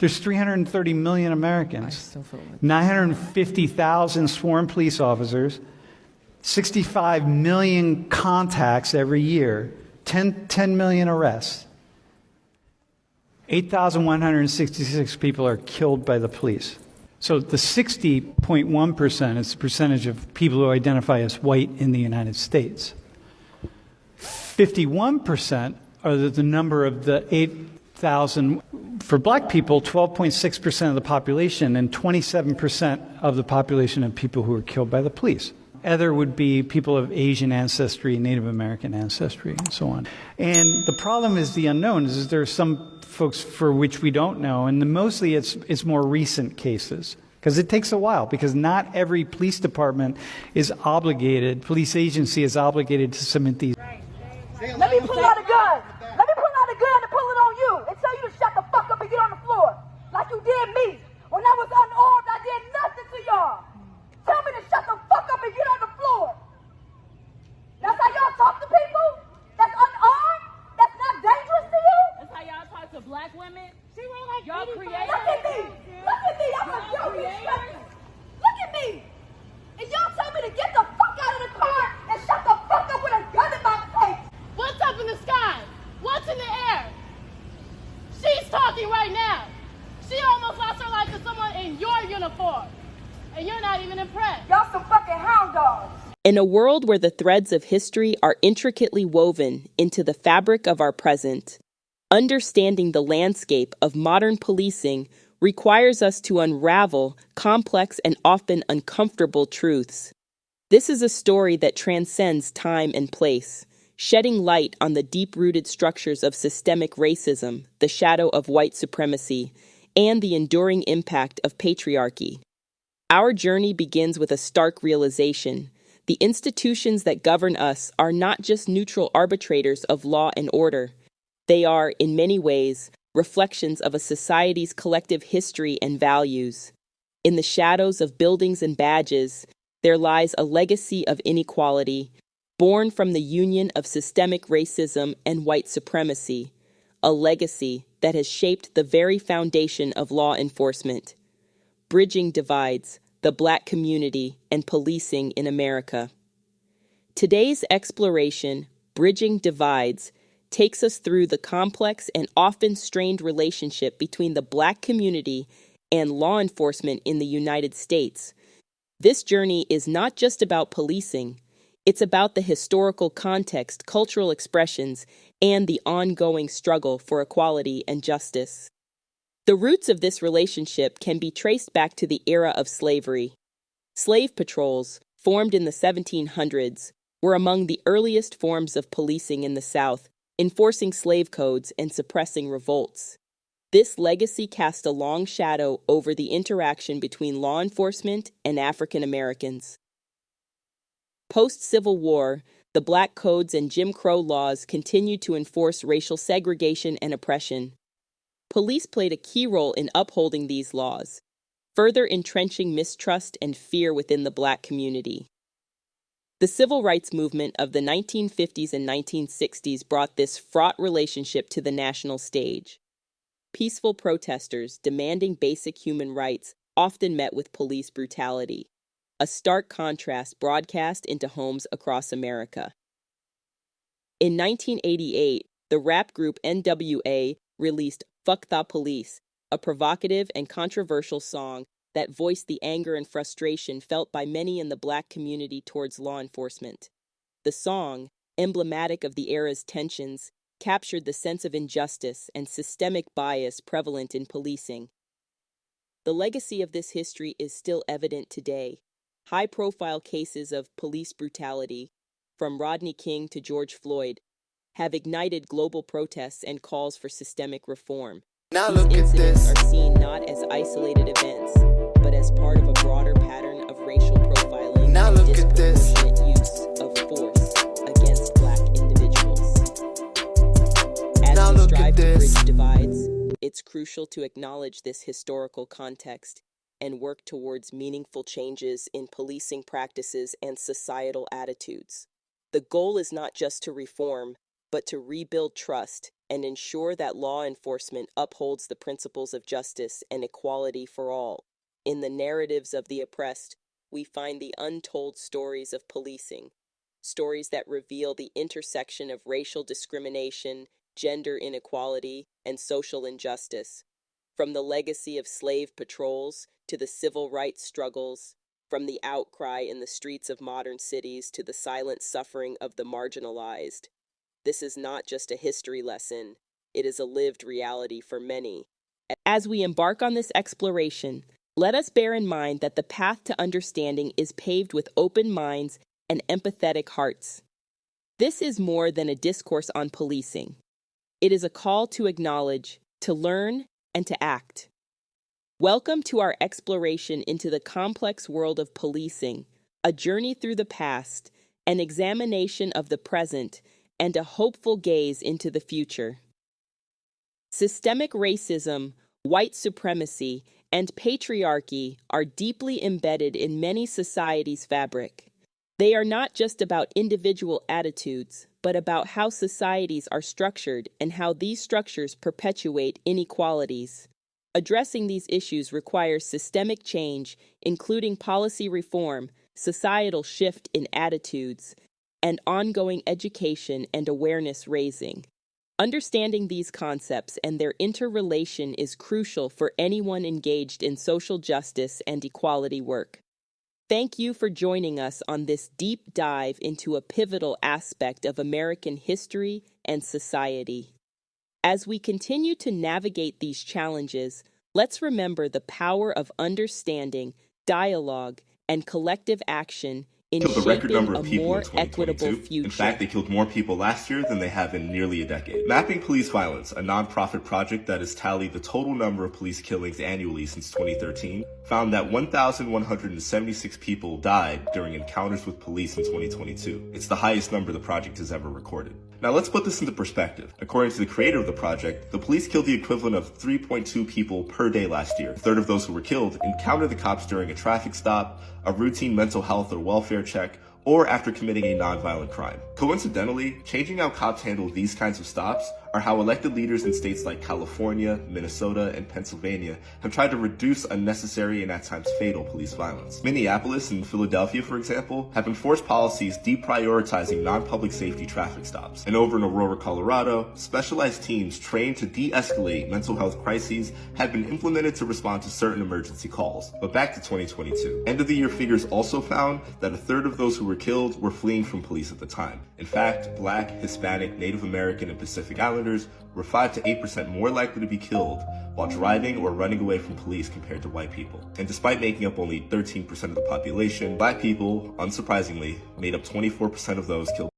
There's 330 million Americans, I still feel like 950,000 sworn police officers, 65 million contacts every year, 10 million arrests. 8,166 people are killed by the police. So the 60.1% is the percentage of people who identify as white in the United States. 51% are the number of the 8,000. For black people, 12.6% of the population and 27% of the population of people who are killed by the police. Other would be people of Asian ancestry, Native American ancestry, and so on. And the problem is the unknown. Is there are some folks for which we don't know, and mostly it's more recent cases. Because it takes a while, because not every police department is obligated, police agency is obligated to submit these. Let me pull out a gun. Let me pull out a gun and pull it on you and tell you to shut the fuck up and get on the floor. Like you did me. When I was unarmed, I did nothing to y'all. Tell me to shut the fuck up and get on the floor. That's how y'all talk to people? That's unarmed? That's not dangerous to you? That's how y'all talk to black women? She went like Y'all creators? Look at me. Look at me. I'm a young instructor. Look at me. And y'all tell me to get the fuck out of the car and shut the fuck up with a gun in my face. What's up in the sky? What's in the air? She's talking right now. She almost lost her life to someone in your uniform. And you're not even impressed. Y'all some fucking hound dogs. In a world where the threads of history are intricately woven into the fabric of our present, understanding the landscape of modern policing requires us to unravel complex and often uncomfortable truths. This is a story that transcends time and place, shedding light on the deep-rooted structures of systemic racism, the shadow of white supremacy, and the enduring impact of patriarchy. Our journey begins with a stark realization. The institutions that govern us are not just neutral arbitrators of law and order. They are, in many ways, reflections of a society's collective history and values. In the shadows of buildings and badges, there lies a legacy of inequality, born from the union of systemic racism and white supremacy, a legacy that has shaped the very foundation of law enforcement. Bridging divides, the black community, and policing in America. Today's exploration, Bridging Divides, takes us through the complex and often strained relationship between the black community and law enforcement in the United States. This journey is not just about policing, it's about the historical context, cultural expressions, and the ongoing struggle for equality and justice. The roots of this relationship can be traced back to the era of slavery. Slave patrols, formed in the 1700s, were among the earliest forms of policing in the South, enforcing slave codes and suppressing revolts. This legacy cast a long shadow over the interaction between law enforcement and African Americans. Post-Civil War, the Black Codes and Jim Crow laws continued to enforce racial segregation and oppression. Police played a key role in upholding these laws, further entrenching mistrust and fear within the black community. The civil rights movement of the 1950s and 1960s brought this fraught relationship to the national stage. Peaceful protesters demanding basic human rights often met with police brutality, a stark contrast broadcast into homes across America. In 1988, the rap group NWA released "Fuck the Police," a provocative and controversial song that voiced the anger and frustration felt by many in the black community towards law enforcement. The song, emblematic of the era's tensions, captured the sense of injustice and systemic bias prevalent in policing. The legacy of this history is still evident today. High-profile cases of police brutality, from Rodney King to George Floyd, have ignited global protests and calls for systemic reform. These incidents are seen not as isolated events, but as part of a broader pattern of racial profiling and disproportionate use of force against black individuals. As we strive to bridge divides, it's crucial to acknowledge this historical context and work towards meaningful changes in policing practices and societal attitudes. The goal is not just to reform, but to rebuild trust, and ensure that law enforcement upholds the principles of justice and equality for all. In the narratives of the oppressed, we find the untold stories of policing, stories that reveal the intersection of racial discrimination, gender inequality, and social injustice. From the legacy of slave patrols to the civil rights struggles, from the outcry in the streets of modern cities to the silent suffering of the marginalized, this is not just a history lesson, it is a lived reality for many. As we embark on this exploration, let us bear in mind that the path to understanding is paved with open minds and empathetic hearts. This is more than a discourse on policing. It is a call to acknowledge, to learn, and to act. Welcome to our exploration into the complex world of policing, a journey through the past, an examination of the present, and a hopeful gaze into the future. Systemic racism, white supremacy, and patriarchy are deeply embedded in many societies' fabric. They are not just about individual attitudes, but about how societies are structured and how these structures perpetuate inequalities. Addressing these issues requires systemic change, including policy reform, societal shift in attitudes, and ongoing education and awareness raising. Understanding these concepts and their interrelation is crucial for anyone engaged in social justice and equality work. Thank you for joining us on this deep dive into a pivotal aspect of American history and society. As we continue to navigate these challenges, let's remember the power of understanding, dialogue, and collective action in killed a record shaping number a of people more in 2022. equitable future. In fact, they killed more people last year than they have in nearly a decade. Mapping Police Violence, a nonprofit project that has tallied the total number of police killings annually since 2013, found that 1,176 people died during encounters with police in 2022. It's the highest number the project has ever recorded. Now let's put this into perspective. According to the creator of the project, the police killed the equivalent of 3.2 people per day last year. A third of those who were killed encountered the cops during a traffic stop, a routine mental health or welfare check, or after committing a nonviolent crime. Coincidentally, changing how cops handle these kinds of stops are how elected leaders in states like California, Minnesota, and Pennsylvania have tried to reduce unnecessary and at times fatal police violence. Minneapolis and Philadelphia, for example, have enforced policies deprioritizing non-public safety traffic stops. And over in Aurora, Colorado, specialized teams trained to de-escalate mental health crises have been implemented to respond to certain emergency calls. But back to 2022. End of the year figures also found that a third of those who were killed were fleeing from police at the time. In fact, Black, Hispanic, Native American, and Pacific Islanders were 5 to 8% more likely to be killed while driving or running away from police compared to white people. And despite making up only 13% of the population, Black people, unsurprisingly, made up 24% of those killed